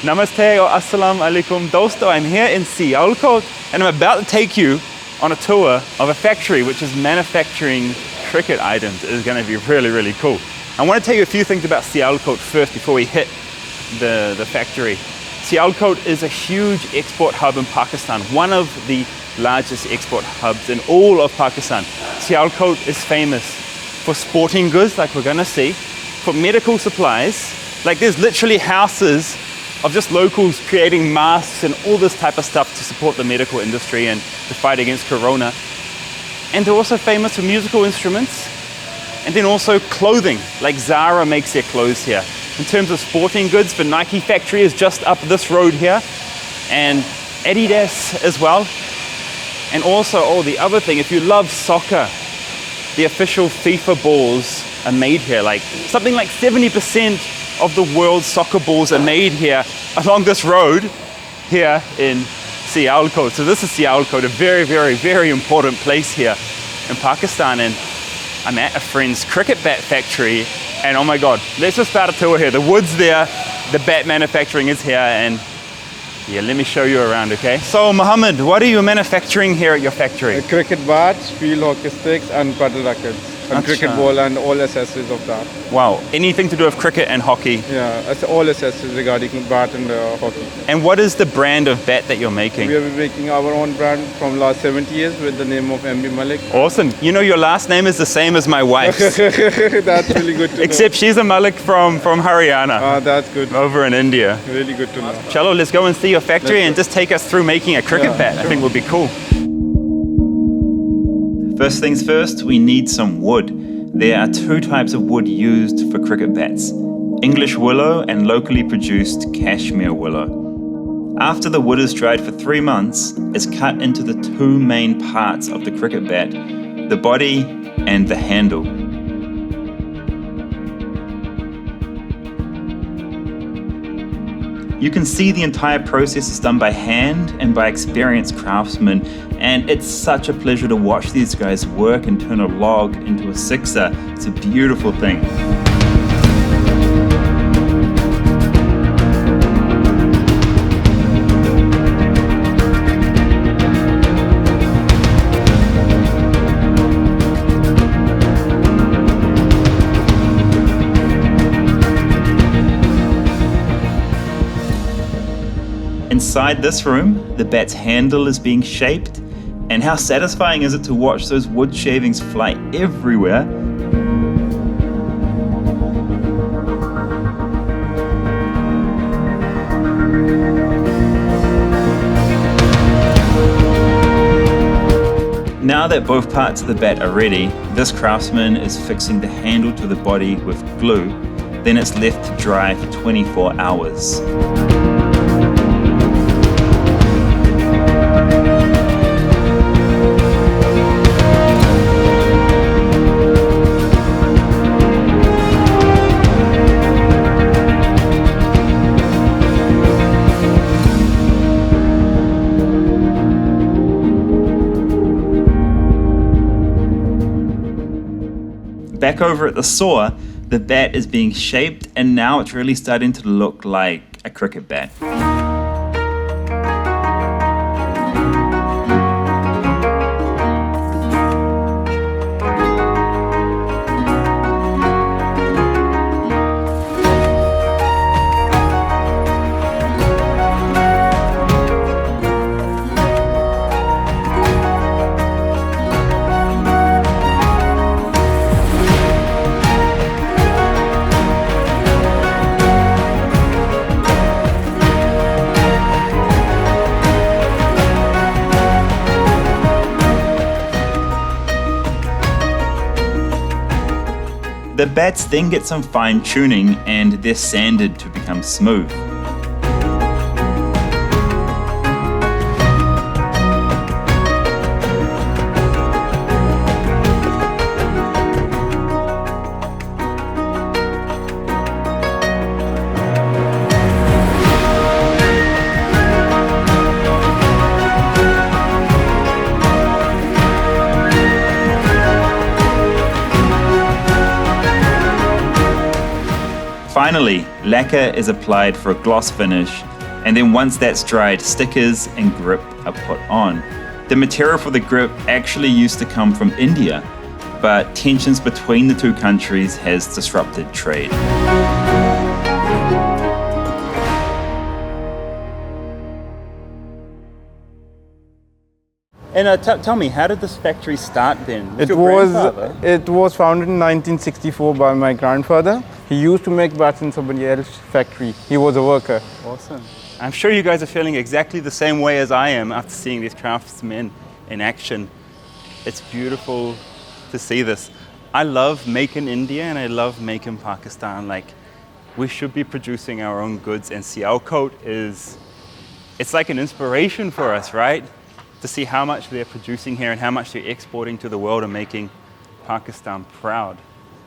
Namaste or Assalamu alaikum dosto. I'm here in Sialkot and I'm about to take you on a tour of a factory which is manufacturing cricket items. It is going to be really, really cool. I want to tell you a few things about Sialkot first before we hit the factory. Sialkot is a huge export hub in Pakistan, one of the largest export hubs in all of Pakistan. Sialkot is famous for sporting goods, like we're going to see, for medical supplies, like there's literally houses of just locals creating masks and all this type of stuff to support the medical industry and to fight against corona. And they're also famous for musical instruments and then also clothing, like Zara makes their clothes here. In terms of sporting goods, the Nike factory is just up this road here, and Adidas as well. And also, the other thing, if you love soccer, the official FIFA balls are made here. Like something like 70% of the world's soccer balls are made here along this road here in Sialkot. So this is Sialkot, a very, very, very important place here in Pakistan. And I'm at a friend's cricket bat factory, and oh my God, let's just start a tour here. The wood's there, the bat manufacturing is here, and yeah, let me show you around, okay? So Mohammed, what are you manufacturing here at your factory? Cricket bats, field hockey sticks and paddle rackets. And cricket ball and all accessories of that. Wow, anything to do with cricket and hockey? Yeah, it's all accessories regarding bat and hockey. And what is the brand of bat that you're making? We have been making our own brand from last 70 years with the name of MB Malik. Awesome. You know, your last name is the same as my wife's. That's really good to know. Except she's a Malik from Haryana. That's good. Over in India. Really good to know. Chalo, let's go and see your factory and just take us through making a cricket bat. I think would be cool. First things first, we need some wood. There are two types of wood used for cricket bats: English willow and locally produced cashmere willow. After the wood is dried for 3 months, it's cut into the two main parts of the cricket bat, the body and the handle. You can see the entire process is done by hand and by experienced craftsmen, and it's such a pleasure to watch these guys work and turn a log into a sixer. It's a beautiful thing. Inside this room, the bat's handle is being shaped, and how satisfying is it to watch those wood shavings fly everywhere? Now that both parts of the bat are ready, this craftsman is fixing the handle to the body with glue, then it's left to dry for 24 hours. Back over at the saw, the bat is being shaped, and now it's really starting to look like a cricket bat. The bats then get some fine tuning and they're sanded to become smooth. Finally, lacquer is applied for a gloss finish And then once that's dried, stickers and grip are put on. The material for the grip actually used to come from India, but tensions between the two countries has disrupted trade. And tell me, how did this factory start then? It was founded in 1964 by my grandfather. He used to make bats in somebody else's factory. He was a worker. Awesome. I'm sure you guys are feeling exactly the same way as I am after seeing these craftsmen in action. It's beautiful to see this. I love Make in India and I love Make in Pakistan. Like, we should be producing our own goods, and Sialkot it's like an inspiration for us, right? To see how much they're producing here and how much they're exporting to the world and making Pakistan proud.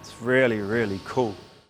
It's really, really cool.